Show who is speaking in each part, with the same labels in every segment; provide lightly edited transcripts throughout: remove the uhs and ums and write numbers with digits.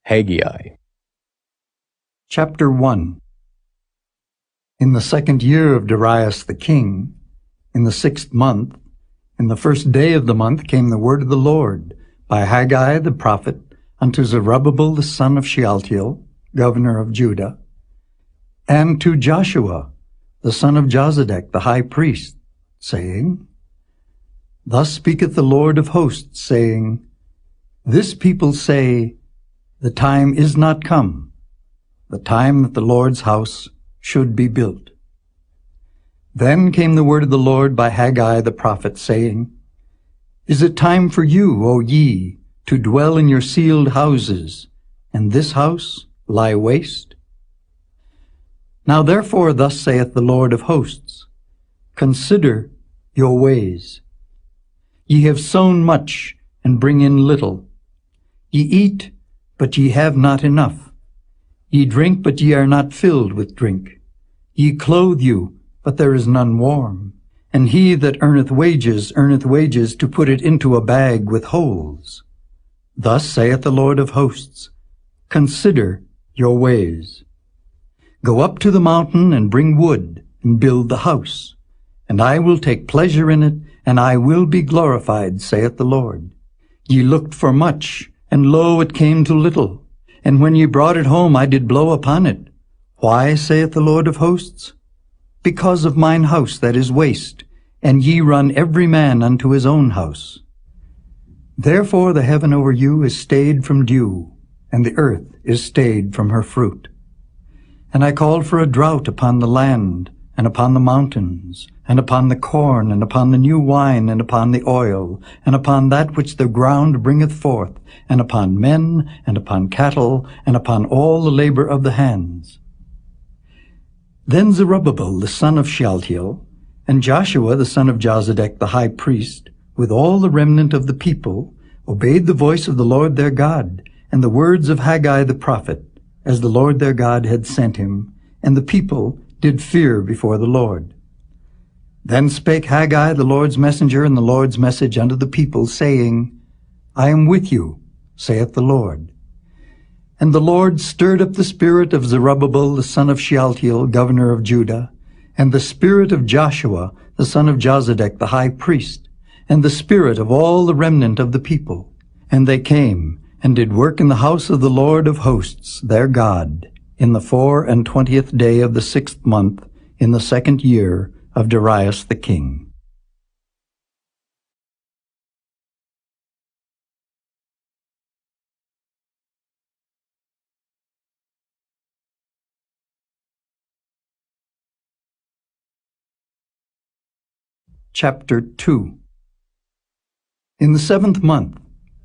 Speaker 1: Haggai.
Speaker 2: Chapter 1. In the 2nd year of Darius the king, in the 6th month, in the 1st day of the month came the word of the Lord by Haggai the prophet unto Zerubbabel the son of Shealtiel, governor of Judah, and to Joshua the son of Jozadak the high priest, saying, Thus speaketh the Lord of hosts, saying, This people say, The time is not come, the time that the Lord's house should be built. Then came the word of the Lord by Haggai the prophet, saying, Is it time for you, O ye, to dwell in your sealed houses, and this house lie waste? Now therefore thus saith the Lord of hosts, Consider your ways. Ye have sown much, and bring in little. Ye eat, but ye have not enough. Ye drink, but ye are not filled with drink. Ye clothe you, but there is none warm. And he that earneth wages to put it into a bag with holes. Thus saith the Lord of hosts, Consider your ways. Go up to the mountain, and bring wood, and build the house. And I will take pleasure in it, and I will be glorified, saith the Lord. Ye looked for much, and lo, it came to little. And when ye brought it home, I did blow upon it. Why, saith the Lord of hosts? Because of mine house that is waste, and ye run every man unto his own house. Therefore the heaven over you is stayed from dew, and the earth is stayed from her fruit. And I called for a drought upon the land, and upon the mountains, and upon the corn, and upon the new wine, and upon the oil, and upon that which the ground bringeth forth, and upon men, and upon cattle, and upon all the labor of the hands. Then Zerubbabel the son of Shealtiel, and Joshua the son of Jozadak the high priest, with all the remnant of the people, obeyed the voice of the Lord their God, and the words of Haggai the prophet, as the Lord their God had sent him, and the people did fear before the Lord. Then spake Haggai the Lord's messenger in the Lord's message unto the people, saying, I am with you, saith the Lord. And the Lord stirred up the spirit of Zerubbabel the son of Shealtiel, governor of Judah, and the spirit of Joshua the son of Jozadak the high priest, and the spirit of all the remnant of the people. And they came, and did work in the house of the Lord of hosts, their God, in the 24th day of the 6th month, in the 2nd year of Darius the king. Chapter 2. In the 7th month,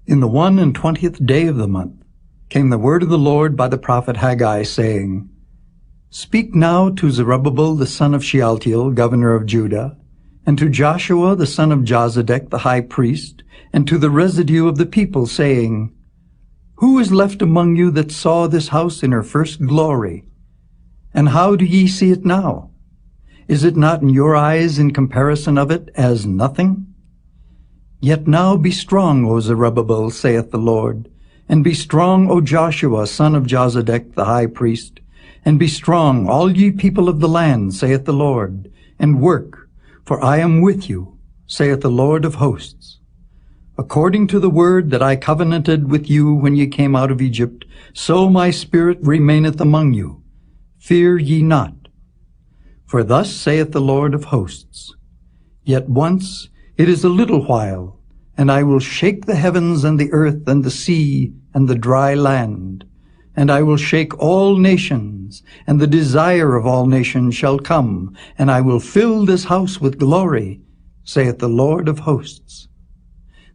Speaker 2: in the 21st day of the month, came the word of the Lord by the prophet Haggai, saying, Speak now to Zerubbabel the son of Shealtiel, governor of Judah, and to Joshua the son of Jozadak the high priest, and to the residue of the people, saying, Who is left among you that saw this house in her first glory? And how do ye see it now? Is it not in your eyes in comparison of it as nothing? Yet now be strong, O Zerubbabel, saith the Lord, and be strong, O Joshua, son of Jozadak the high priest, and be strong, all ye people of the land, saith the Lord, and work, for I am with you, saith the Lord of hosts. According to the word that I covenanted with you when ye came out of Egypt, so my spirit remaineth among you. Fear ye not. For thus saith the Lord of hosts, Yet once it is a little while, and I will shake the heavens and the earth and the sea and the dry land, and I will shake all nations, and the desire of all nations shall come, and I will fill this house with glory, saith the Lord of hosts.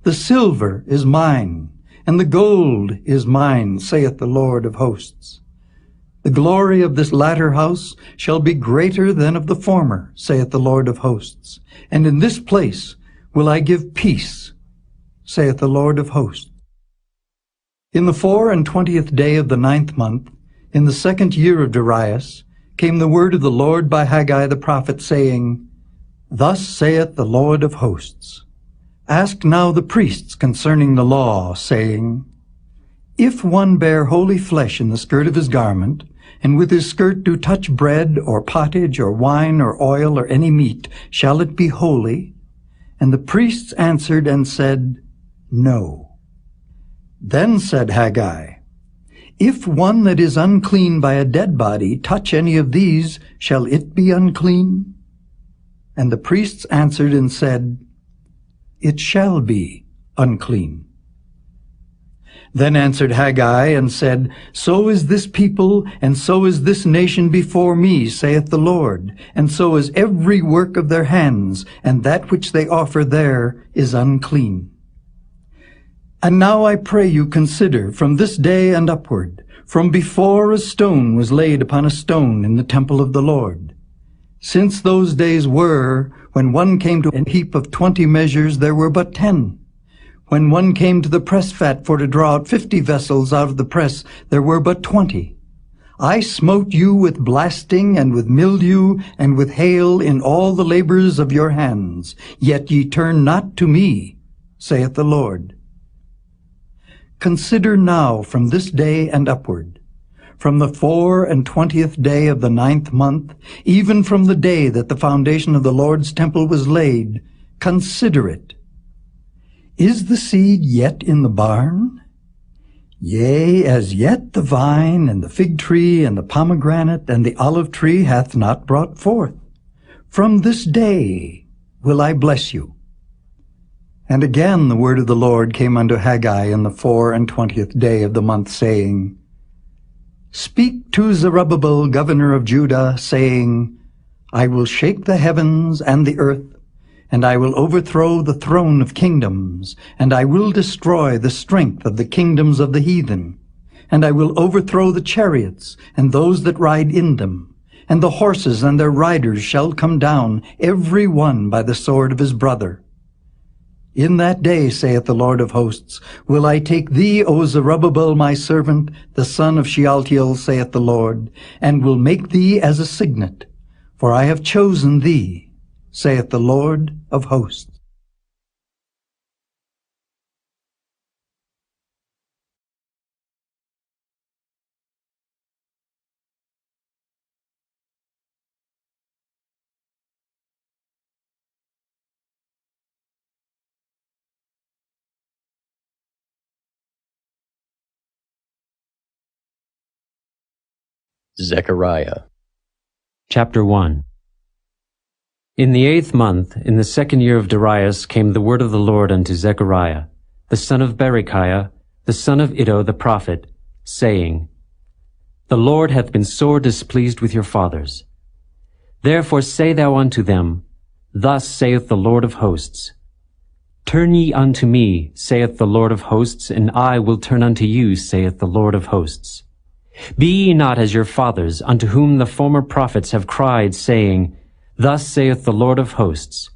Speaker 2: The silver is mine, and the gold is mine, saith the Lord of hosts. The glory of this latter house shall be greater than of the former, saith the Lord of hosts. And in this place will I give peace, saith the Lord of hosts. In the 24th day of the 9th month, in the 2nd year of Darius, came the word of the Lord by Haggai the prophet, saying, Thus saith the Lord of hosts, Ask now the priests concerning the law, saying, If one bear holy flesh in the skirt of his garment, and with his skirt do touch bread, or pottage, or wine, or oil, or any meat, shall it be holy? And the priests answered and said, No. Then said Haggai, If one that is unclean by a dead body touch any of these, shall it be unclean? And the priests answered and said, It shall be unclean. Then answered Haggai and said, So is this people, and so is this nation before me, saith the Lord, and so is every work of their hands, and that which they offer there is unclean. And now I pray you consider from this day and upward, from before a stone was laid upon a stone in the temple of the Lord. Since those days were, when one came to a heap of 20 measures, there were but 10. When one came to the press fat for to draw out 50 vessels out of the press, there were but 20. I smote you with blasting and with mildew and with hail in all the labors of your hands, yet ye turn not to me, saith the Lord. Consider now from this day and upward, from the 24th day of the 9th month, even from the day that the foundation of the Lord's temple was laid, consider it. Is the seed yet in the barn? Yea, as yet the vine and the fig tree and the pomegranate and the olive tree hath not brought forth. From this day will I bless you. And again the word of the Lord came unto Haggai in the 24th day of the month, saying, Speak to Zerubbabel, governor of Judah, saying, I will shake the heavens and the earth, and I will overthrow the throne of kingdoms, and I will destroy the strength of the kingdoms of the heathen, and I will overthrow the chariots and those that ride in them, and the horses and their riders shall come down, every one by the sword of his brother. In that day, saith the Lord of hosts, will I take thee, O Zerubbabel, my servant, the son of Shealtiel, saith the Lord, and will make thee as a signet, for I have chosen thee, saith the Lord of hosts.
Speaker 1: Zechariah.
Speaker 3: Chapter 1. In the 8th month, in the 2nd year of Darius, came the word of the Lord unto Zechariah, the son of Berechiah, the son of Iddo the prophet, saying, The Lord hath been sore displeased with your fathers. Therefore say thou unto them, Thus saith the Lord of hosts, Turn ye unto me, saith the Lord of hosts, and I will turn unto you, saith the Lord of hosts. Be ye not as your fathers, unto whom the former prophets have cried, saying, Thus saith the Lord of hosts,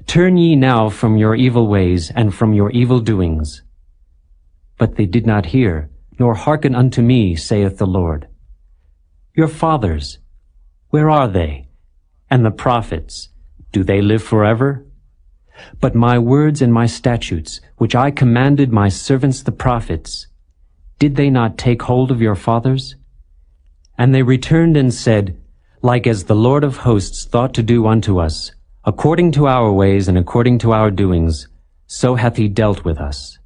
Speaker 3: Turn ye now from your evil ways and from your evil doings. But they did not hear, nor hearken unto me, saith the Lord. Your fathers, where are they? And the prophets, do they live forever? But my words and my statutes, which I commanded my servants the prophets, did they not take hold of your fathers? And they returned and said, Like as the Lord of hosts thought to do unto us, according to our ways and according to our doings, so hath he dealt with us.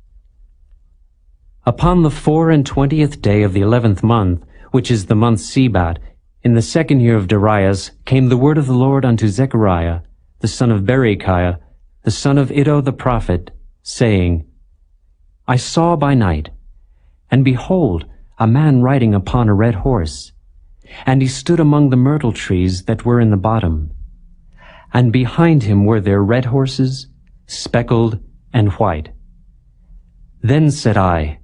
Speaker 3: Upon the 24th day of the 11th month, which is the month Sebat, in the 2nd year of Darius, came the word of the Lord unto Zechariah, the son of Berechiah, the son of Iddo the prophet, saying, I saw by night, and behold, a man riding upon a red horse, and he stood among the myrtle trees that were in the bottom. And behind him were there red horses, speckled and white. Then said I,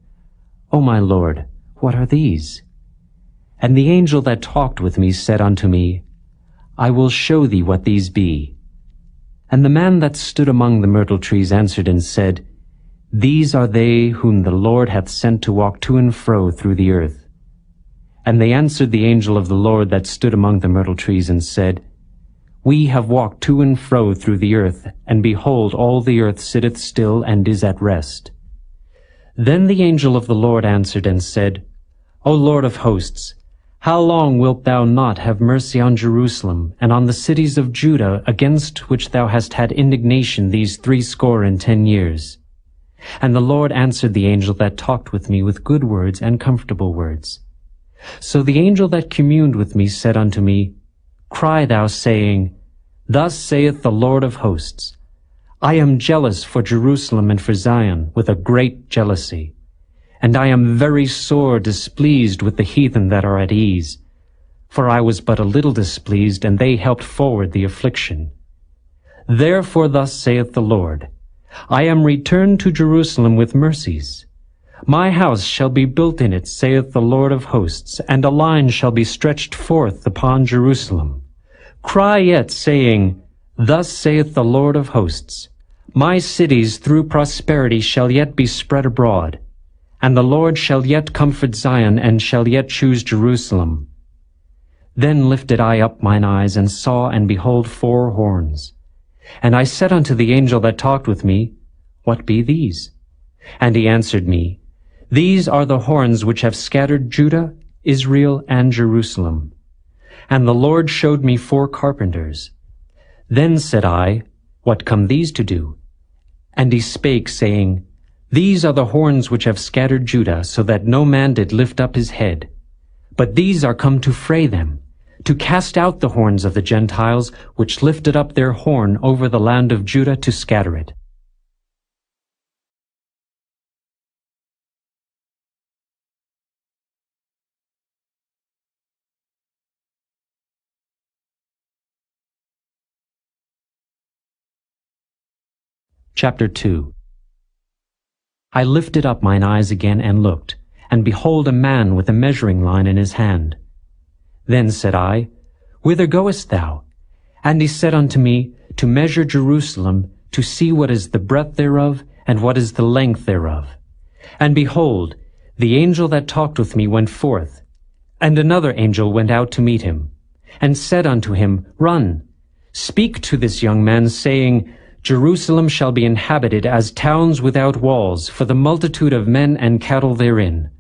Speaker 3: O my Lord, what are these? And the angel that talked with me said unto me, I will show thee what these be. And the man that stood among the myrtle trees answered and said, These are they whom the Lord hath sent to walk to and fro through the earth. And they answered the angel of the Lord that stood among the myrtle trees, and said, We have walked to and fro through the earth, and behold, all the earth sitteth still and is at rest. Then the angel of the Lord answered and said, O Lord of hosts, how long wilt thou not have mercy on Jerusalem and on the cities of Judah, against which thou hast had indignation these 60 years? And the Lord answered the angel that talked with me with good words and comfortable words. So the angel that communed with me said unto me, Cry thou, saying, Thus saith the Lord of hosts, I am jealous for Jerusalem and for Zion with a great jealousy. And I am very sore displeased with the heathen that are at ease. For I was but a little displeased, and they helped forward the affliction. Therefore thus saith the Lord, I am returned to Jerusalem with mercies. My house shall be built in it, saith the Lord of hosts, and a line shall be stretched forth upon Jerusalem. Cry yet, saying, Thus saith the Lord of hosts, My cities through prosperity shall yet be spread abroad, and the Lord shall yet comfort Zion, and shall yet choose Jerusalem. Then lifted I up mine eyes, and saw, and behold, 4 horns. And I said unto the angel that talked with me, What be these? And he answered me, These are the horns which have scattered Judah, Israel, and Jerusalem. And the Lord showed me 4 carpenters. Then said I, What come these to do? And he spake, saying, These are the horns which have scattered Judah, so that no man did lift up his head. But these are come to fray them, to cast out the horns of the Gentiles, which lifted up their horn over the land of Judah to scatter it. Chapter 2. I lifted up mine eyes again and looked, and behold a man with a measuring line in his hand. Then said I, Whither goest thou? And he said unto me, To measure Jerusalem, to see what is the breadth thereof, and what is the length thereof. And behold, the angel that talked with me went forth, and another angel went out to meet him, and said unto him, Run, speak to this young man, saying, Jerusalem shall be inhabited as towns without walls, for the multitude of men and cattle therein.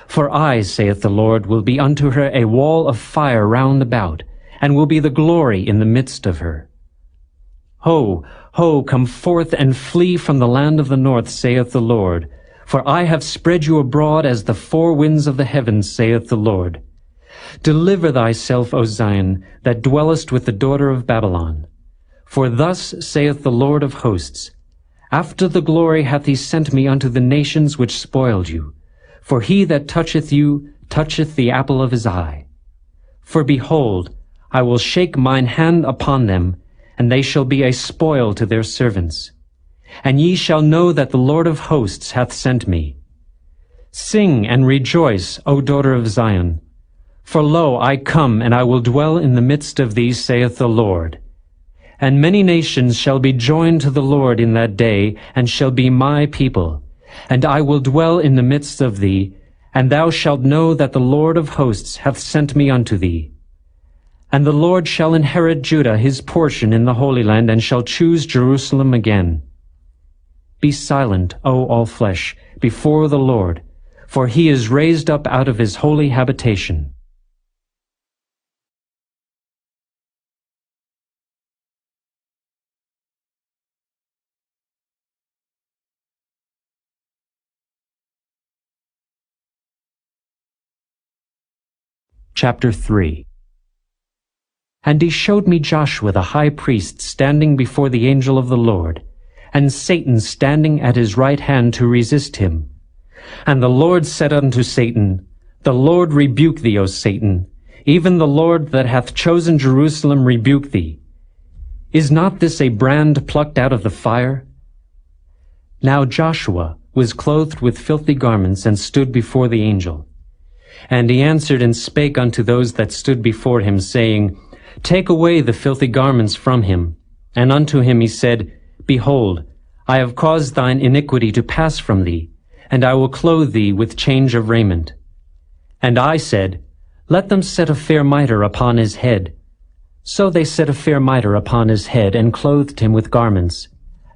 Speaker 3: For I, saith the Lord, will be unto her a wall of fire round about, and will be the glory in the midst of her. Ho, ho, come forth and flee from the land of the north, saith the Lord. For I have spread you abroad as the 4 winds of the heavens, saith the Lord. Deliver thyself, O Zion, that dwellest with the daughter of Babylon. For thus saith the Lord of hosts, After the glory hath he sent me unto the nations which spoiled you. For he that toucheth you toucheth the apple of his eye. For behold, I will shake mine hand upon them, and they shall be a spoil to their servants. And ye shall know that the Lord of hosts hath sent me. Sing and rejoice, O daughter of Zion. For lo, I come, and I will dwell in the midst of thee, saith the Lord. And many nations shall be joined to the Lord in that day, and shall be my people. And I will dwell in the midst of thee, and thou shalt know that the Lord of hosts hath sent me unto thee. And the Lord shall inherit Judah his portion in the Holy Land, and shall choose Jerusalem again. Be silent, O all flesh, before the Lord, for he is raised up out of his holy habitation. Chapter 3. And he showed me Joshua the high priest standing before the angel of the Lord, and Satan standing at his right hand to resist him. And the Lord said unto Satan, The Lord rebuke thee, O Satan, even the Lord that hath chosen Jerusalem rebuke thee. Is not this a brand plucked out of the fire? Now Joshua was clothed with filthy garments, and stood before the angel. And he answered and spake unto those that stood before him, saying, Take away the filthy garments from him. And unto him he said, Behold, I have caused thine iniquity to pass from thee, and I will clothe thee with change of raiment. And I said, Let them set a fair mitre upon his head. So they set a fair mitre upon his head, and clothed him with garments.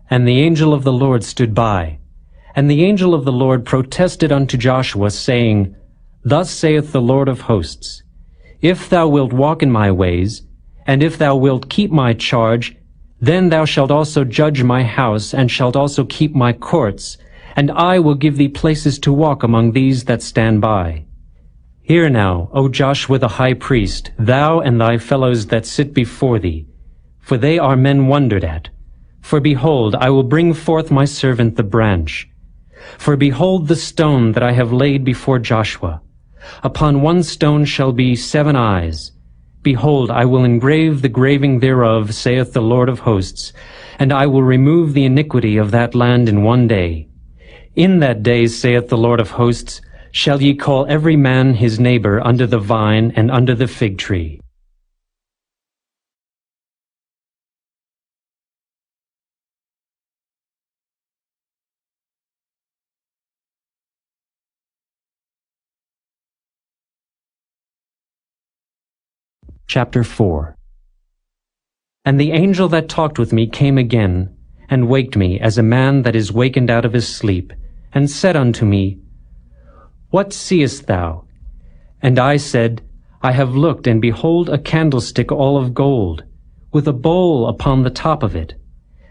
Speaker 3: And the angel of the Lord stood by. And the angel of the Lord protested unto Joshua, saying, Thus saith the Lord of hosts, If thou wilt walk in my ways, and if thou wilt keep my charge, then thou shalt also judge my house, and shalt also keep my courts, and I will give thee places to walk among these that stand by. Hear now, O Joshua the high priest, thou and thy fellows that sit before thee, for they are men wondered at. For behold, I will bring forth my servant the branch. For behold the stone that I have laid before Joshua. Upon one stone shall be 7 eyes. Behold, I will engrave the graving thereof, saith the Lord of hosts, and I will remove the iniquity of that land in 1 day. In that day, saith the Lord of hosts, shall ye call every man his neighbor under the vine and under the fig tree. Chapter 4. And the angel that talked with me came again, and waked me as a man that is wakened out of his sleep, and said unto me, What seest thou? And I said, I have looked, and behold a candlestick all of gold, with a bowl upon the top of it,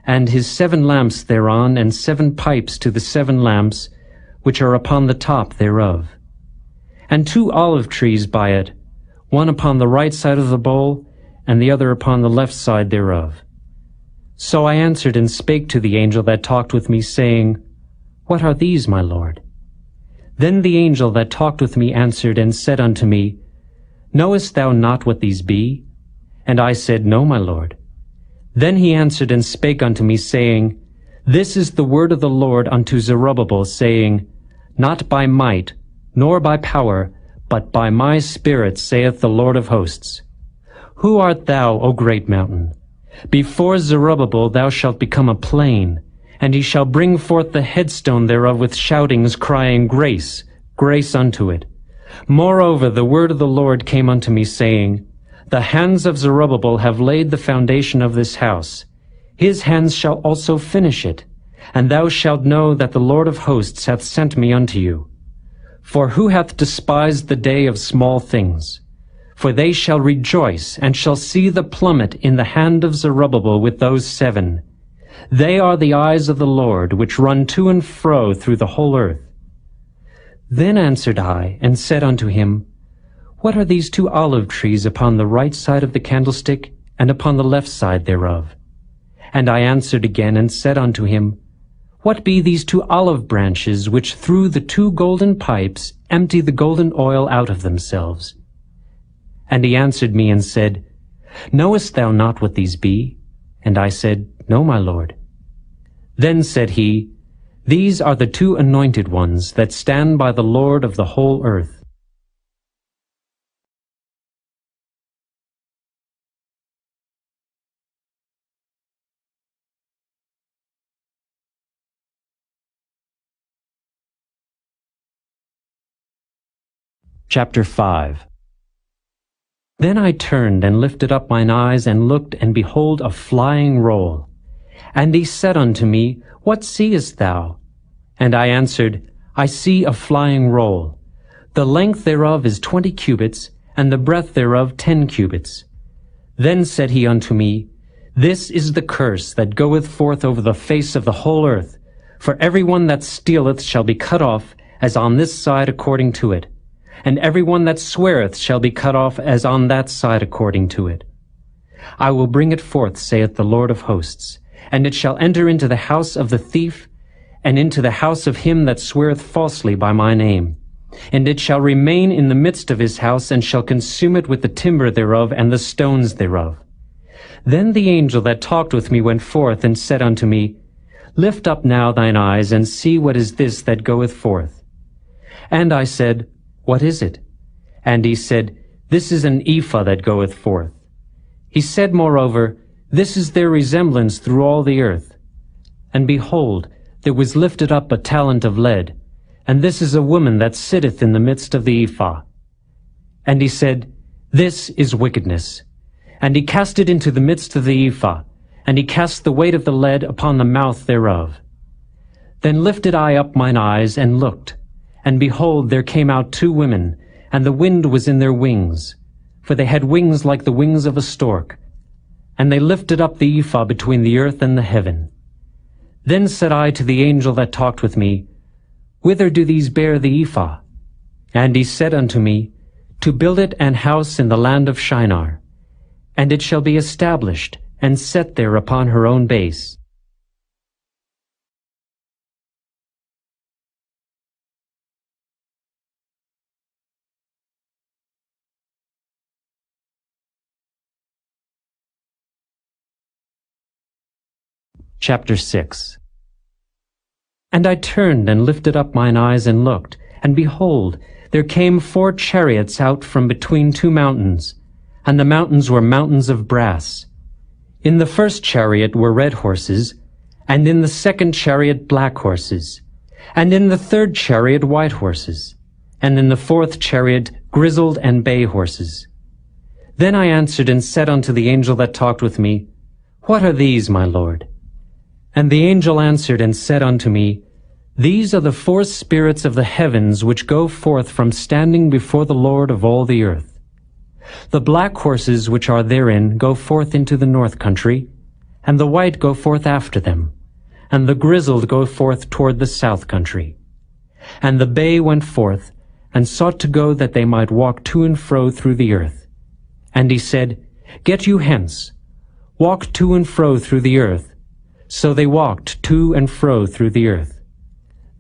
Speaker 3: and his 7 lamps thereon, and 7 pipes to the 7 lamps, which are upon the top thereof. And 2 olive trees by it, one upon the right side of the bowl, and the other upon the left side thereof. So I answered and spake to the angel that talked with me, saying, What are these, my Lord? Then the angel that talked with me answered and said unto me, Knowest thou not what these be? And I said, No, my Lord. Then he answered and spake unto me, saying, This is the word of the Lord unto Zerubbabel, saying, Not by might, nor by power, but by my Spirit, saith the Lord of hosts. Who art thou, O great mountain? Before Zerubbabel thou shalt become a plain, and he shall bring forth the headstone thereof with shoutings, crying, Grace, grace unto it. Moreover, the word of the Lord came unto me, saying, The hands of Zerubbabel have laid the foundation of this house. His hands shall also finish it. And thou shalt know that the Lord of hosts hath sent me unto you. For who hath despised the day of small things? For they shall rejoice, and shall see the plummet in the hand of Zerubbabel with those 7. They are the eyes of the Lord, which run to and fro through the whole earth. Then answered I, and said unto him, What are these 2 olive trees upon the right side of the candlestick, and upon the left side thereof? And I answered again, and said unto him, What be these 2 olive branches, which through the 2 golden pipes empty the golden oil out of themselves? And he answered me and said, Knowest thou not what these be? And I said, No, my Lord. Then said he, These are the 2 anointed ones that stand by the Lord of the whole earth. Chapter 5. Then I turned and lifted up mine eyes and looked, and behold a flying roll. And he said unto me, What seest thou? And I answered, I see a flying roll. The length thereof is 20 cubits, and the breadth thereof 10 cubits. Then said he unto me, This is the curse that goeth forth over the face of the whole earth. For every one that stealeth shall be cut off, as on this side according to it. And every one that sweareth shall be cut off as on that side according to it. I will bring it forth, saith the Lord of hosts, and it shall enter into the house of the thief, and into the house of him that sweareth falsely by my name. And it shall remain in the midst of his house, and shall consume it with the timber thereof and the stones thereof. Then the angel that talked with me went forth, and said unto me, Lift up now thine eyes, and see what is this that goeth forth. And I said, What is it? And he said, This is an ephah that goeth forth. He said moreover, This is their resemblance through all the earth. And behold, there was lifted up a talent of lead, and this is a woman that sitteth in the midst of the ephah. And he said, This is wickedness. And he cast it into the midst of the ephah, and he cast the weight of the lead upon the mouth thereof. Then lifted I up mine eyes, and looked, and behold, there came out 2 women, and the wind was in their wings, for they had wings like the wings of a stork. And they lifted up the ephah between the earth and the heaven. Then said I to the angel that talked with me, Whither do these bear the ephah? And he said unto me, To build it an house in the land of Shinar, and it shall be established and set there upon her own base. Chapter 6. And I turned and lifted up mine eyes and looked, and behold, there came 4 chariots out from between 2 mountains, and the mountains were mountains of brass. In the first chariot were red horses, and in the second chariot black horses, and in the third chariot white horses, and in the fourth chariot grizzled and bay horses. Then I answered and said unto the angel that talked with me, What are these, my Lord? And the angel answered and said unto me, These are the 4 spirits of the heavens which go forth from standing before the Lord of all the earth. The black horses which are therein go forth into the north country, and the white go forth after them, and the grizzled go forth toward the south country. And the bay went forth, and sought to go that they might walk to and fro through the earth. And he said, Get you hence, walk to and fro through the earth. So they walked to and fro through the earth.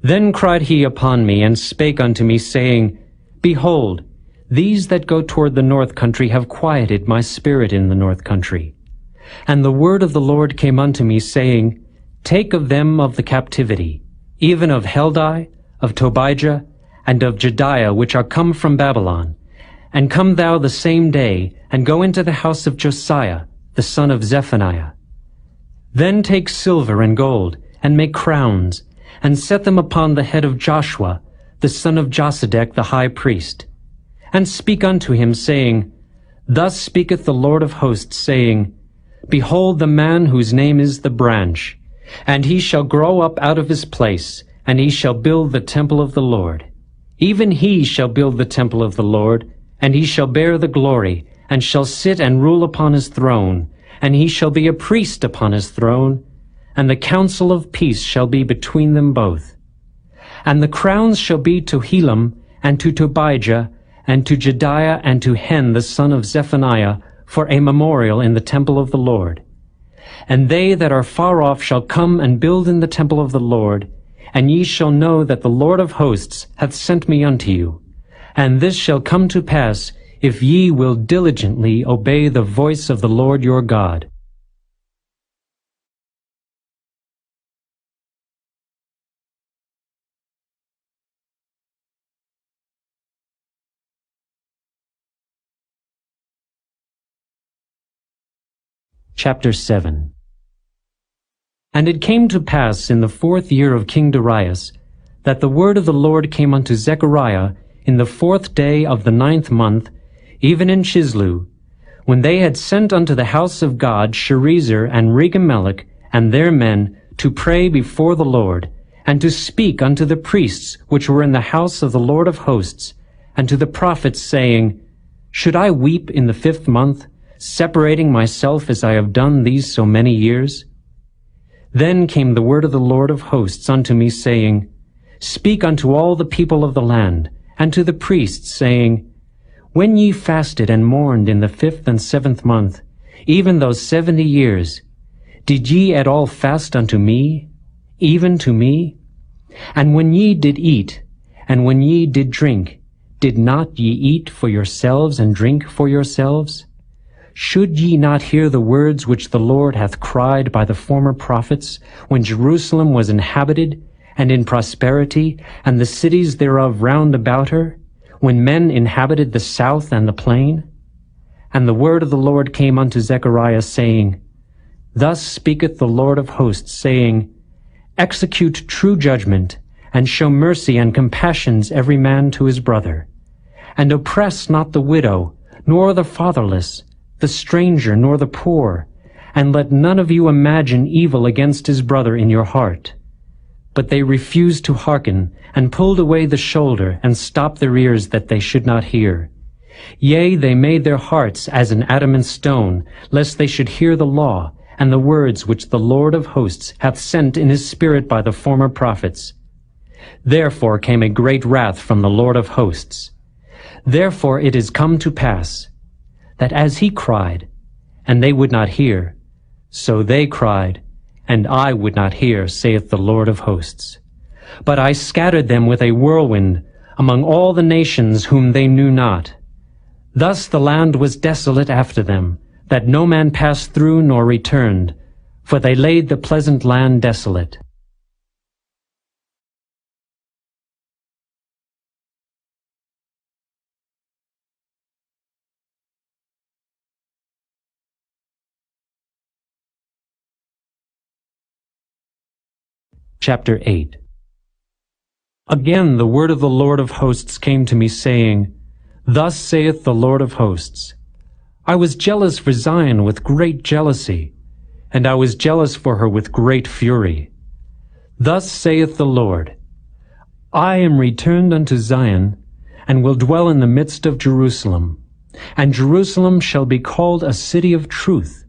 Speaker 3: Then cried he upon me, and spake unto me, saying, Behold, these that go toward the north country have quieted my spirit in the north country. And the word of the Lord came unto me, saying, Take of them of the captivity, even of Heldai, of Tobijah, and of Jediah, which are come from Babylon, and come thou the same day, and go into the house of Josiah, the son of Zephaniah. Then take silver and gold, and make crowns, and set them upon the head of Joshua, the son of Josedech the high priest. And speak unto him, saying, Thus speaketh the Lord of hosts, saying, Behold the man whose name is the branch, and he shall grow up out of his place, and he shall build the temple of the Lord. Even he shall build the temple of the Lord, and he shall bear the glory, and shall sit and rule upon his throne, and he shall be a priest upon his throne, and the counsel of peace shall be between them both. And the crowns shall be to Helam, and to Tobijah, and to Jediah, and to Hen the son of Zephaniah, for a memorial in the temple of the Lord. And they that are far off shall come and build in the temple of the Lord, and ye shall know that the Lord of hosts hath sent me unto you. And this shall come to pass, if ye will diligently obey the voice of the Lord your God. Chapter 7. And it came to pass in the 4th year of King Darius, that the word of the Lord came unto Zechariah in the 4th day of the 9th month, even in Chislu, when they had sent unto the house of God Sherezer and Regemelech and their men to pray before the Lord, and to speak unto the priests which were in the house of the Lord of hosts, and to the prophets, saying, Should I weep in the 5th month, separating myself as I have done these so many years? Then came the word of the Lord of hosts unto me, saying, Speak unto all the people of the land, and to the priests, saying, When ye fasted and mourned in the 5th and 7th month, even those 70 years, did ye at all fast unto me, even to me? And when ye did eat, and when ye did drink, did not ye eat for yourselves and drink for yourselves? Should ye not hear the words which the Lord hath cried by the former prophets, when Jerusalem was inhabited, and in prosperity, and the cities thereof round about her, when men inhabited the south and the plain? And the word of the Lord came unto Zechariah, saying, Thus speaketh the Lord of hosts, saying, Execute true judgment, and show mercy and compassions every man to his brother. And oppress not the widow, nor the fatherless, the stranger, nor the poor, and let none of you imagine evil against his brother in your heart. But they refused to hearken, and pulled away the shoulder, and stopped their ears that they should not hear. Yea, they made their hearts as an adamant stone, lest they should hear the law, and the words which the Lord of hosts hath sent in his Spirit by the former prophets. Therefore came a great wrath from the Lord of hosts. Therefore it is come to pass, that as he cried, and they would not hear, so they cried, and I would not hear, saith the Lord of hosts. But I scattered them with a whirlwind among all the nations whom they knew not. Thus the land was desolate after them, that no man passed through nor returned, for they laid the pleasant land desolate. Chapter 8. Again the word of the Lord of hosts came to me, saying, Thus saith the Lord of hosts, I was jealous for Zion with great jealousy, and I was jealous for her with great fury. Thus saith the Lord, I am returned unto Zion, and will dwell in the midst of Jerusalem. And Jerusalem shall be called a city of truth,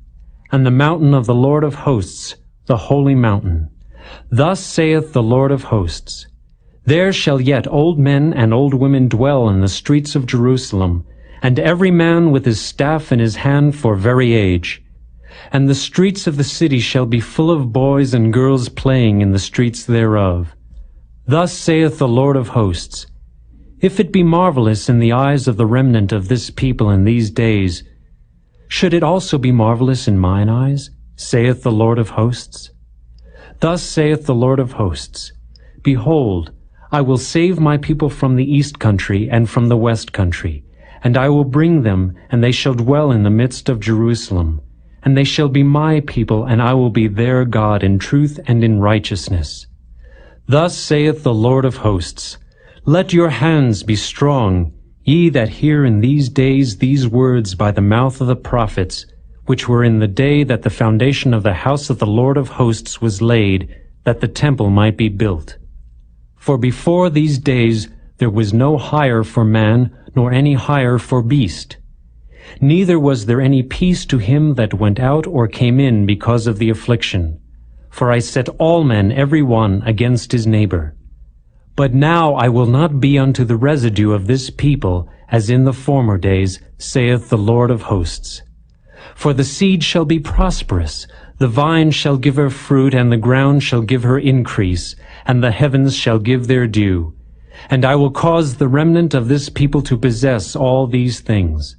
Speaker 3: and the mountain of the Lord of hosts, the holy mountain. Thus saith the Lord of hosts, There shall yet old men and old women dwell in the streets of Jerusalem, and every man with his staff in his hand for very age. And the streets of the city shall be full of boys and girls playing in the streets thereof. Thus saith the Lord of hosts, If it be marvelous in the eyes of the remnant of this people in these days, should it also be marvelous in mine eyes, saith the Lord of hosts? Thus saith the Lord of hosts, Behold, I will save my people from the east country and from the west country, and I will bring them, and they shall dwell in the midst of Jerusalem. And they shall be my people, and I will be their God in truth and in righteousness. Thus saith the Lord of hosts, Let your hands be strong, ye that hear in these days these words by the mouth of the prophets, which were in the day that the foundation of the house of the Lord of hosts was laid, that the temple might be built. For before these days there was no hire for man, nor any hire for beast. Neither was there any peace to him that went out or came in because of the affliction. For I set all men every one against his neighbor. But now I will not be unto the residue of this people, as in the former days, saith the Lord of hosts. For the seed shall be prosperous, the vine shall give her fruit, and the ground shall give her increase, and the heavens shall give their dew. And I will cause the remnant of this people to possess all these things.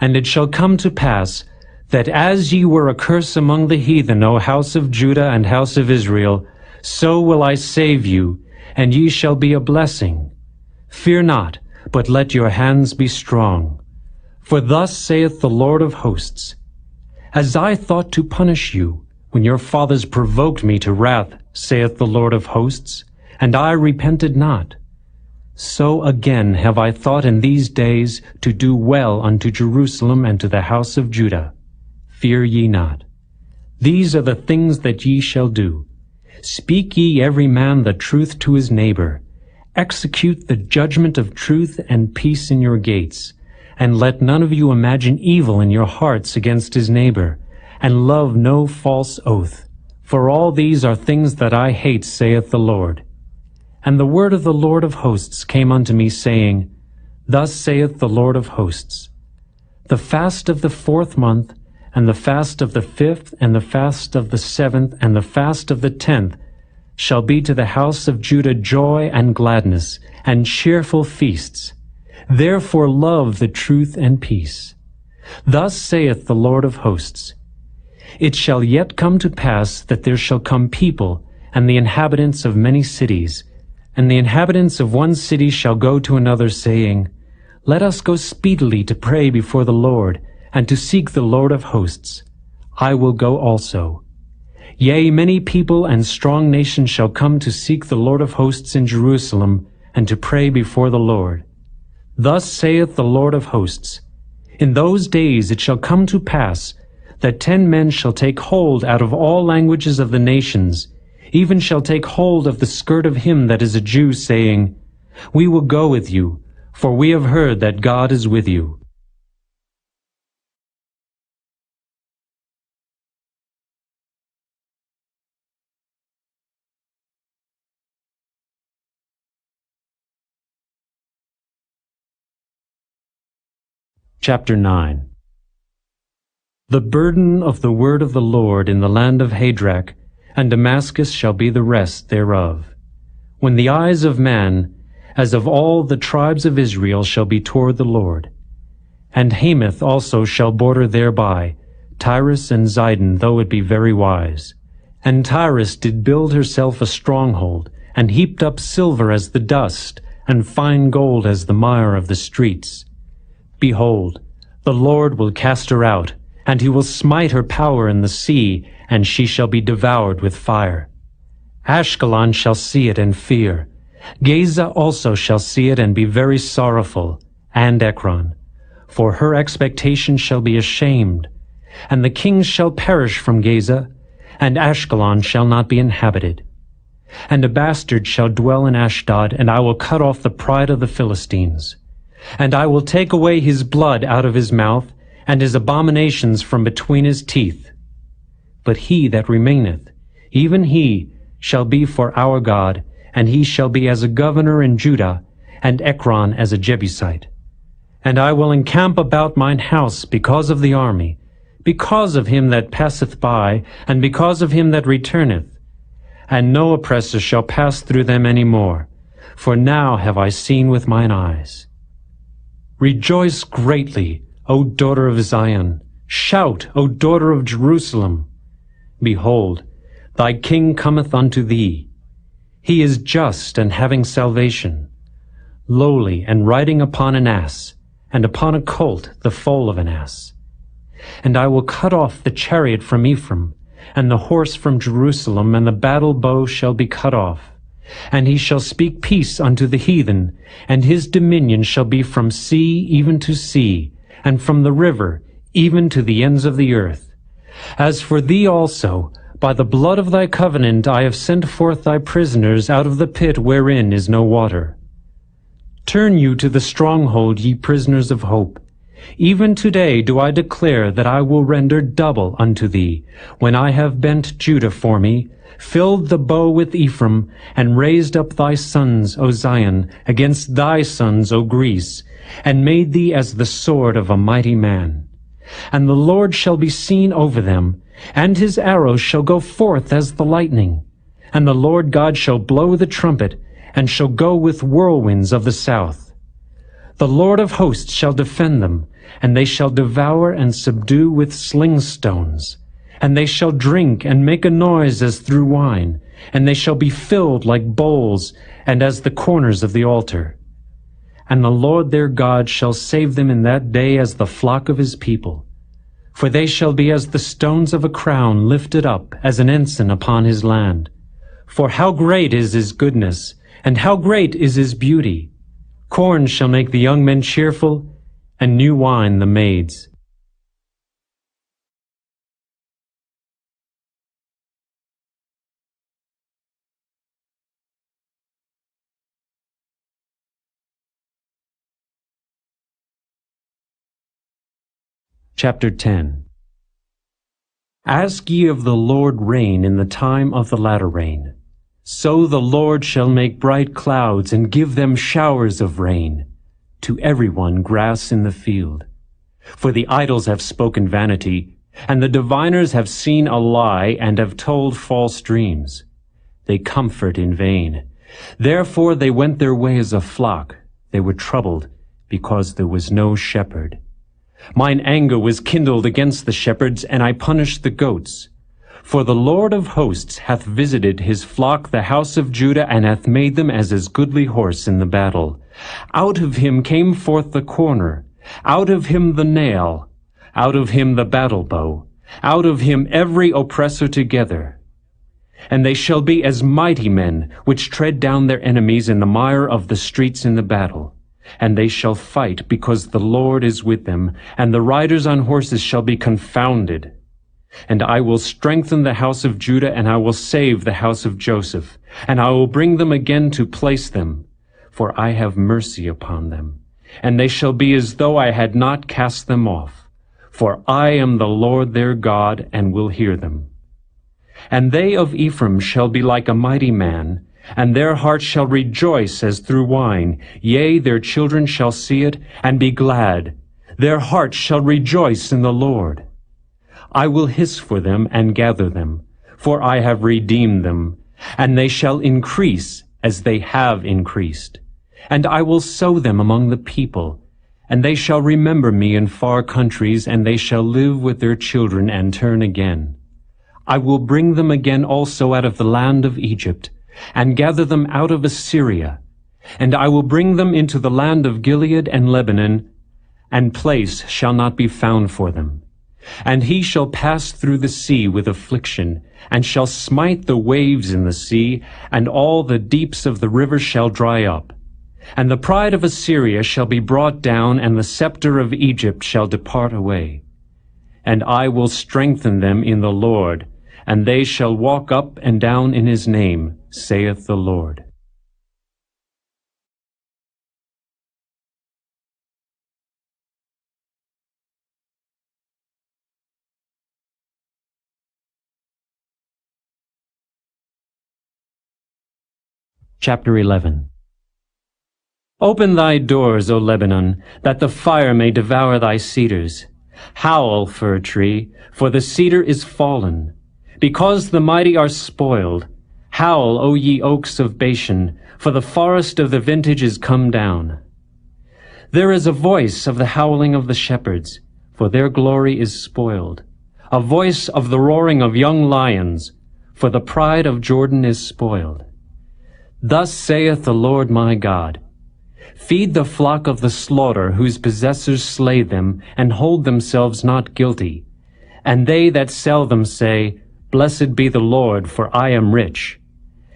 Speaker 3: And it shall come to pass, that as ye were a curse among the heathen, O house of Judah and house of Israel, so will I save you, and ye shall be a blessing. Fear not, but let your hands be strong. For thus saith the Lord of hosts, As I thought to punish you, when your fathers provoked me to wrath, saith the Lord of hosts, and I repented not, so again have I thought in these days to do well unto Jerusalem and to the house of Judah. Fear ye not. These are the things that ye shall do. Speak ye every man the truth to his neighbor. Execute the judgment of truth and peace in your gates. And let none of you imagine evil in your hearts against his neighbor. And love no false oath. For all these are things that I hate, saith the Lord. And the word of the Lord of hosts came unto me, saying, Thus saith the Lord of hosts, The fast of the 4th month, and the fast of the 5th, and the fast of the 7th, and the fast of the 10th, shall be to the house of Judah joy and gladness, and cheerful feasts. Therefore love the truth and peace. Thus saith the Lord of hosts, It shall yet come to pass that there shall come people, and the inhabitants of many cities, and the inhabitants of one city shall go to another, saying, Let us go speedily to pray before the Lord, and to seek the Lord of hosts. I will go also. Yea, many people and strong nations shall come to seek the Lord of hosts in Jerusalem, and to pray before the Lord. Thus saith the Lord of hosts, In those days it shall come to pass, that 10 men shall take hold out of all languages of the nations, even shall take hold of the skirt of him that is a Jew, saying, We will go with you, for we have heard that God is with you. Chapter 9. The burden of the word of the Lord in the land of Hadrach, and Damascus shall be the rest thereof. When the eyes of man, as of all the tribes of Israel, shall be toward the Lord. And Hamath also shall border thereby, Tyrus and Zidon, though it be very wise. And Tyrus did build herself a stronghold, and heaped up silver as the dust, and fine gold as the mire of the streets. Behold, the Lord will cast her out, and he will smite her power in the sea, and she shall be devoured with fire. Ashkelon shall see it and fear. Gaza also shall see it and be very sorrowful, and Ekron. For her expectation shall be ashamed. And the kings shall perish from Gaza, and Ashkelon shall not be inhabited. And a bastard shall dwell in Ashdod, and I will cut off the pride of the Philistines. And I will take away his blood out of his mouth, and his abominations from between his teeth. But he that remaineth, even he, shall be for our God, and he shall be as a governor in Judah, and Ekron as a Jebusite. And I will encamp about mine house because of the army, because of him that passeth by, and because of him that returneth. And no oppressor shall pass through them any more, for now have I seen with mine eyes. Rejoice greatly, O daughter of Zion. Shout, O daughter of Jerusalem. Behold, thy king cometh unto thee. He is just and having salvation, lowly and riding upon an ass, and upon a colt, the foal of an ass. And I will cut off the chariot from Ephraim, and the horse from Jerusalem, and the battle bow shall be cut off. And he shall speak peace unto the heathen, and his dominion shall be from sea even to sea, and from the river even to the ends of the earth. As for thee also, by the blood of thy covenant I have sent forth thy prisoners out of the pit wherein is no water. Turn you to the stronghold, ye prisoners of hope. Even today do I declare that I will render double unto thee, when I have bent Judah for me, filled the bow with Ephraim, and raised up thy sons, O Zion, against thy sons, O Greece, and made thee as the sword of a mighty man. And the Lord shall be seen over them, and his arrows shall go forth as the lightning. And the Lord God shall blow the trumpet, and shall go with whirlwinds of the south. The Lord of hosts shall defend them, and they shall devour and subdue with sling stones. And they shall drink and make a noise as through wine, and they shall be filled like bowls, and as the corners of the altar. And the Lord their God shall save them in that day as the flock of his people. For they shall be as the stones of a crown lifted up as an ensign upon his land. For how great is his goodness, and how great is his beauty! Corn shall make the young men cheerful, and new wine the maids. Chapter 10. Ask ye of the Lord rain in the time of the latter rain. So the Lord shall make bright clouds, and give them showers of rain, to every one grass in the field. For the idols have spoken vanity, and the diviners have seen a lie, and have told false dreams. They comfort in vain. Therefore they went their way as a flock. They were troubled, because there was no shepherd. Mine anger was kindled against the shepherds, and I punished the goats. For the Lord of hosts hath visited his flock, the house of Judah, and hath made them as his goodly horse in the battle. Out of him came forth the corner, out of him the nail, out of him the battle bow, out of him every oppressor together. And they shall be as mighty men, which tread down their enemies in the mire of the streets in the battle. And they shall fight, because the Lord is with them, and the riders on horses shall be confounded. And I will strengthen the house of Judah, and I will save the house of Joseph, and I will bring them again to place them, for I have mercy upon them. And they shall be as though I had not cast them off, for I am the Lord their God, and will hear them. And they of Ephraim shall be like a mighty man, and their heart shall rejoice as through wine. Yea, their children shall see it, and be glad. Their heart shall rejoice in the Lord. I will hiss for them and gather them, for I have redeemed them, and they shall increase as they have increased. And I will sow them among the people, and they shall remember me in far countries, and they shall live with their children and turn again. I will bring them again also out of the land of Egypt, and gather them out of Assyria. And I will bring them into the land of Gilead and Lebanon, and place shall not be found for them. And he shall pass through the sea with affliction, and shall smite the waves in the sea, and all the deeps of the river shall dry up. And the pride of Assyria shall be brought down, and the scepter of Egypt shall depart away. And I will strengthen them in the Lord, and they shall walk up and down in his name, saith the Lord. Chapter 11. Open thy doors, O Lebanon, that the fire may devour thy cedars. Howl, fir tree, for the cedar is fallen. Because the mighty are spoiled. Howl, O ye oaks of Bashan, for the forest of the vintage is come down. There is a voice of the howling of the shepherds, for their glory is spoiled. A voice of the roaring of young lions, for the pride of Jordan is spoiled. Thus saith the Lord my God, feed the flock of the slaughter, whose possessors slay them, and hold themselves not guilty. And they that sell them say, Blessed be the Lord, for I am rich.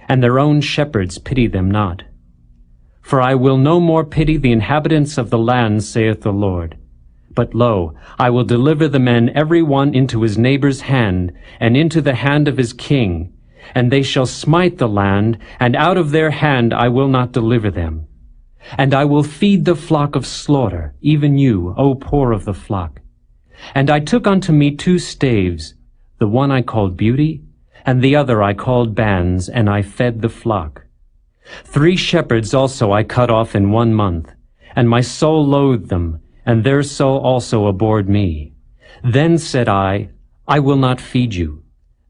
Speaker 3: And their own shepherds pity them not. For I will no more pity the inhabitants of the land, saith the Lord. But lo, I will deliver the men every one into his neighbor's hand, and into the hand of his king. And they shall smite the land, and out of their hand I will not deliver them. And I will feed the flock of slaughter, even you, O poor of the flock. And I took unto me 2 staves, the one I called Beauty, and the other I called Bands, and I fed the flock. 3 shepherds also I cut off in 1 month, and my soul loathed them, and their soul also abhorred me. Then said I will not feed you.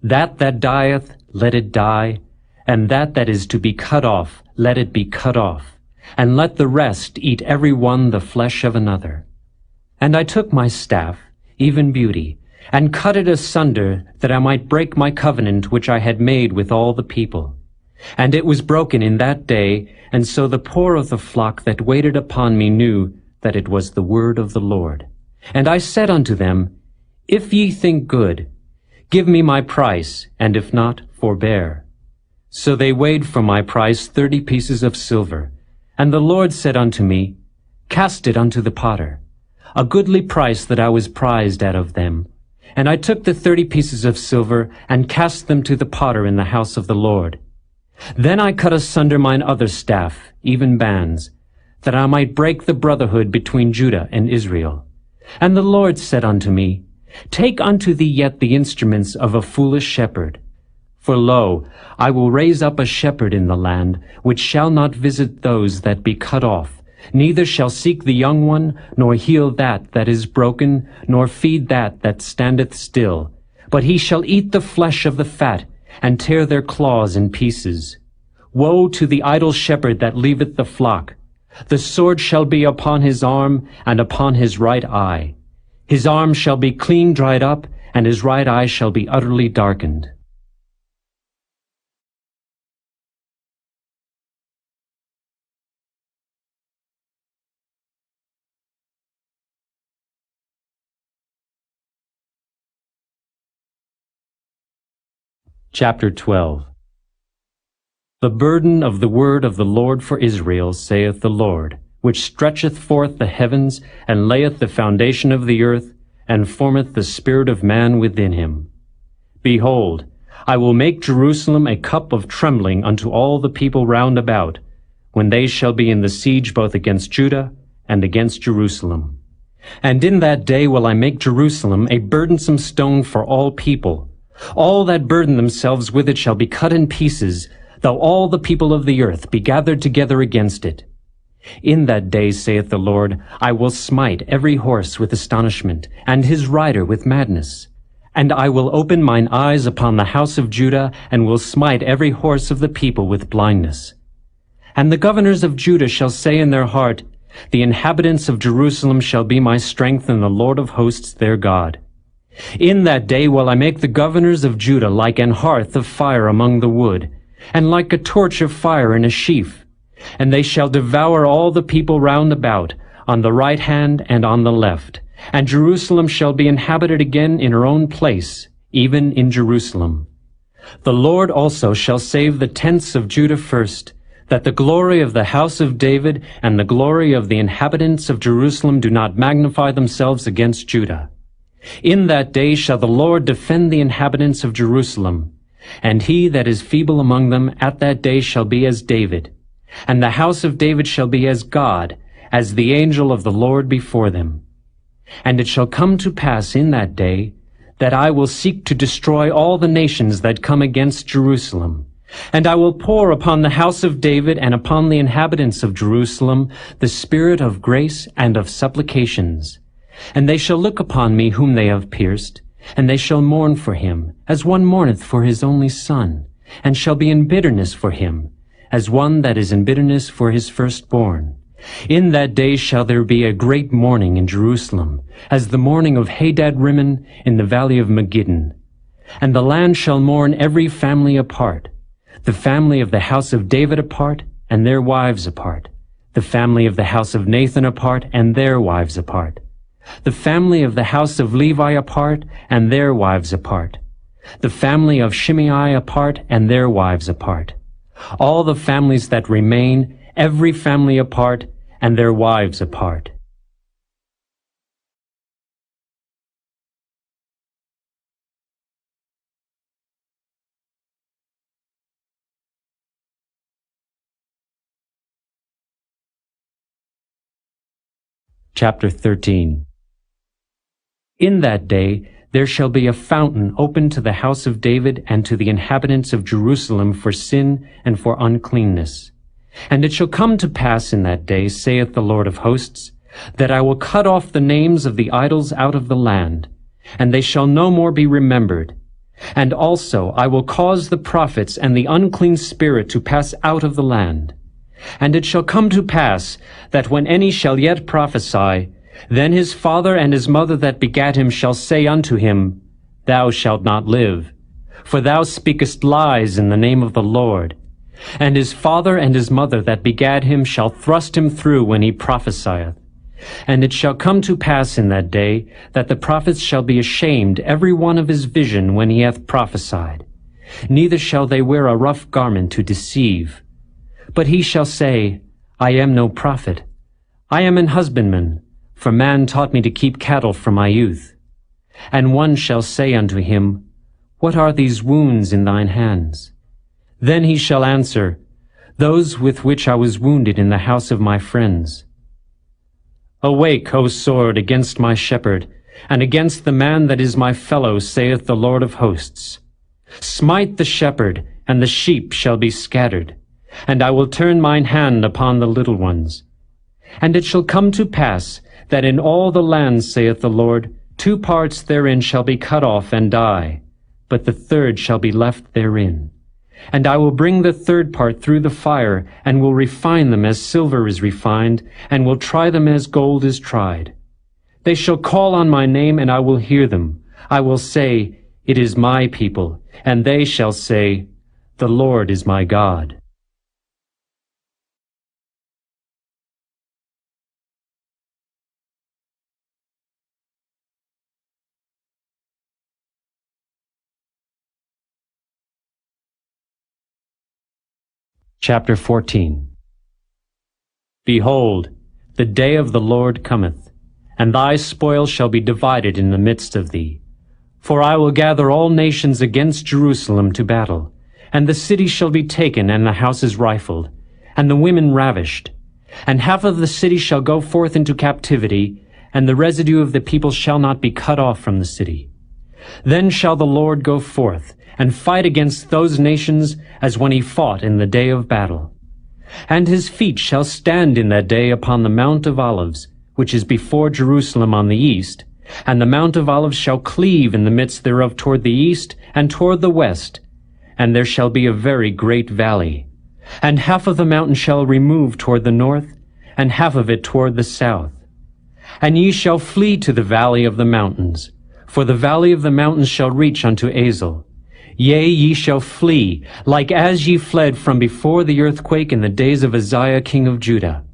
Speaker 3: That dieth, let it die, and that is to be cut off, let it be cut off, and let the rest eat every one the flesh of another. And I took my staff, even Beauty, and cut it asunder, that I might break my covenant which I had made with all the people. And it was broken in that day, and so the poor of the flock that waited upon me knew that it was the word of the Lord. And I said unto them, If ye think good, give me my price, and if not, forbear. So they weighed for my price 30 pieces of silver. And the Lord said unto me, Cast it unto the potter, a goodly price that I was prized out of them. And I took the 30 pieces of silver, and cast them to the potter in the house of the Lord. Then I cut asunder mine other staff, even Bands, that I might break the brotherhood between Judah and Israel. And the Lord said unto me, Take unto thee yet the instruments of a foolish shepherd. For lo, I will raise up a shepherd in the land, which shall not visit those that be cut off, neither shall seek the young one, nor heal that is broken, nor feed that standeth still. But he shall eat the flesh of the fat, and tear their claws in pieces. Woe to the idle shepherd that leaveth the flock! The sword shall be upon his arm, and upon his right eye. His arm shall be clean dried up, and his right eye shall be utterly darkened. Chapter 12. The burden of the word of the Lord for Israel, saith the Lord, which stretcheth forth the heavens, and layeth the foundation of the earth, and formeth the spirit of man within him. Behold, I will make Jerusalem a cup of trembling unto all the people round about, when they shall be in the siege both against Judah and against Jerusalem. And in that day will I make Jerusalem a burdensome stone for all people. All that burden themselves with it shall be cut in pieces, though all the people of the earth be gathered together against it. In that day, saith the Lord, I will smite every horse with astonishment, and his rider with madness. And I will open mine eyes upon the house of Judah, and will smite every horse of the people with blindness. And the governors of Judah shall say in their heart, The inhabitants of Jerusalem shall be my strength, and the Lord of hosts their God. In that day will I make the governors of Judah like an hearth of fire among the wood, and like a torch of fire in a sheaf. And they shall devour all the people round about, on the right hand and on the left. And Jerusalem shall be inhabited again in her own place, even in Jerusalem. The Lord also shall save the tents of Judah first, that the glory of the house of David and the glory of the inhabitants of Jerusalem do not magnify themselves against Judah. In that day shall the Lord defend the inhabitants of Jerusalem, and he that is feeble among them at that day shall be as David, and the house of David shall be as God, as the angel of the Lord before them. And it shall come to pass in that day, that I will seek to destroy all the nations that come against Jerusalem. And I will pour upon the house of David and upon the inhabitants of Jerusalem the spirit of grace and of supplications. And they shall look upon me whom they have pierced, and they shall mourn for him, as one mourneth for his only son, and shall be in bitterness for him, as one that is in bitterness for his firstborn. In that day shall there be a great mourning in Jerusalem, as the mourning of Hadad-rimmon in the valley of Megiddon. And the land shall mourn every family apart, the family of the house of David apart, and their wives apart, the family of the house of Nathan apart, and their wives apart, the family of the house of Levi apart, and their wives apart, the family of Shimei apart, and their wives apart, all the families that remain, every family apart, and their wives apart. Chapter 13. In that day there shall be a fountain opened to the house of David and to the inhabitants of Jerusalem for sin and for uncleanness. And it shall come to pass in that day, saith the Lord of hosts, that I will cut off the names of the idols out of the land, and they shall no more be remembered. And also I will cause the prophets and the unclean spirit to pass out of the land. And it shall come to pass that when any shall yet prophesy, then his father and his mother that begat him shall say unto him, Thou shalt not live, for thou speakest lies in the name of the Lord. And his father and his mother that begat him shall thrust him through when he prophesieth. And it shall come to pass in that day that the prophets shall be ashamed every one of his vision when he hath prophesied. Neither shall they wear a rough garment to deceive. But he shall say, I am no prophet. I am an husbandman, for man taught me to keep cattle from my youth. And one shall say unto him, What are these wounds in thine hands? Then he shall answer, Those with which I was wounded in the house of my friends. Awake, O sword, against my shepherd, and against the man that is my fellow, saith the Lord of hosts. Smite the shepherd, and the sheep shall be scattered, and I will turn mine hand upon the little ones. And it shall come to pass, that in all the land, saith the Lord, 2 parts therein shall be cut off and die, but the third shall be left therein. And I will bring the third part through the fire, and will refine them as silver is refined, and will try them as gold is tried. They shall call on my name, and I will hear them. I will say, It is my people, and they shall say, The Lord is my God. Chapter 14. Behold, the day of the Lord cometh, and thy spoil shall be divided in the midst of thee. For I will gather all nations against Jerusalem to battle, and the city shall be taken, and the houses rifled, and the women ravished. And half of the city shall go forth into captivity, and the residue of the people shall not be cut off from the city. Then shall the Lord go forth, and fight against those nations as when he fought in the day of battle. And his feet shall stand in that day upon the Mount of Olives, which is before Jerusalem on the east, and the Mount of Olives shall cleave in the midst thereof toward the east and toward the west, and there shall be a very great valley. And half of the mountain shall remove toward the north, and half of it toward the south. And ye shall flee to the valley of the mountains, for the valley of the mountains shall reach unto Azel. Yea, ye shall flee, like as ye fled from before the earthquake in the days of Uzziah king of Judah.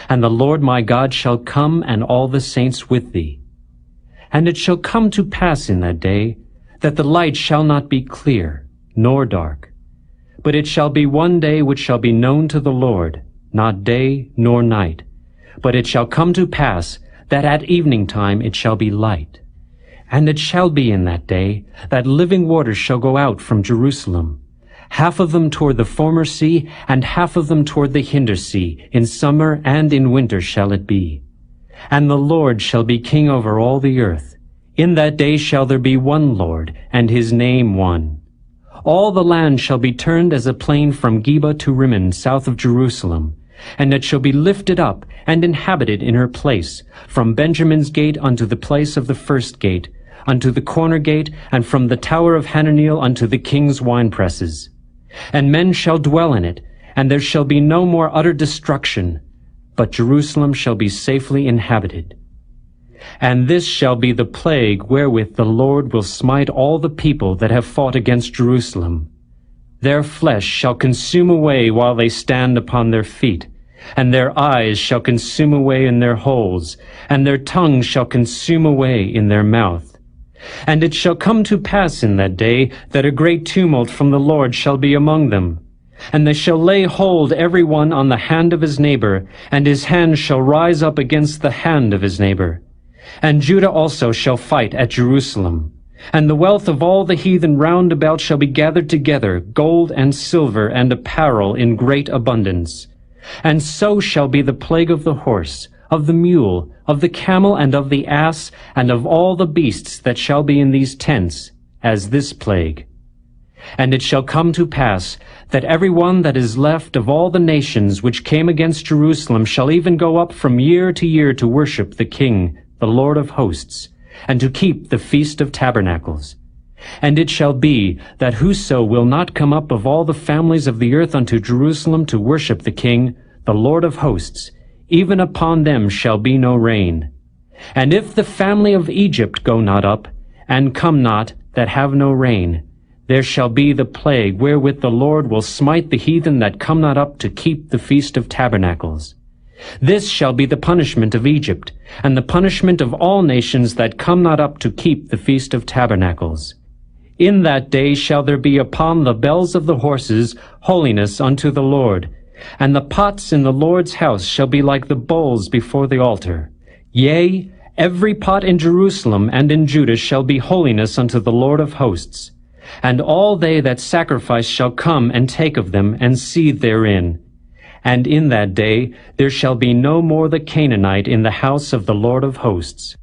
Speaker 3: And the Lord my God shall come, and all the saints with thee. And it shall come to pass in that day, that the light shall not be clear, nor dark. But it shall be one day which shall be known to the Lord, not day nor night. But it shall come to pass, that at evening time it shall be light. And it shall be in that day, that living waters shall go out from Jerusalem, half of them toward the former sea, and half of them toward the hinder sea. In summer and in winter shall it be. And the Lord shall be king over all the earth. In that day shall there be one Lord, and his name one. All the land shall be turned as a plain from Geba to Rimmon, south of Jerusalem. And it shall be lifted up, and inhabited in her place, from Benjamin's gate unto the place of the first gate, unto the corner gate, and from the tower of Hananeel unto the king's winepresses. And men shall dwell in it, and there shall be no more utter destruction, but Jerusalem shall be safely inhabited. And this shall be the plague wherewith the Lord will smite all the people that have fought against Jerusalem. Their flesh shall consume away while they stand upon their feet, and their eyes shall consume away in their holes, and their tongue shall consume away in their mouth. And it shall come to pass in that day that a great tumult from the Lord shall be among them. And they shall lay hold every one on the hand of his neighbor, and his hand shall rise up against the hand of his neighbor. And Judah also shall fight at Jerusalem. And the wealth of all the heathen round about shall be gathered together, gold and silver and apparel in great abundance. And so shall be the plague of the horse, of the mule, of the camel, and of the ass, and of all the beasts that shall be in these tents, as this plague. And it shall come to pass, that every one that is left of all the nations which came against Jerusalem shall even go up from year to year to worship the King, the Lord of hosts, and to keep the Feast of Tabernacles. And it shall be, that whoso will not come up of all the families of the earth unto Jerusalem to worship the King, the Lord of hosts, even upon them shall be no rain. And if the family of Egypt go not up, and come not, that have no rain, there shall be the plague wherewith the Lord will smite the heathen that come not up to keep the Feast of Tabernacles. This shall be the punishment of Egypt, and the punishment of all nations that come not up to keep the Feast of Tabernacles. In that day shall there be upon the bells of the horses holiness unto the Lord, and the pots in the Lord's house shall be like the bowls before the altar. Yea, every pot in Jerusalem and in Judah shall be holiness unto the Lord of hosts. And all they that sacrifice shall come and take of them, and seethe therein. And in that day there shall be no more the Canaanite in the house of the Lord of hosts.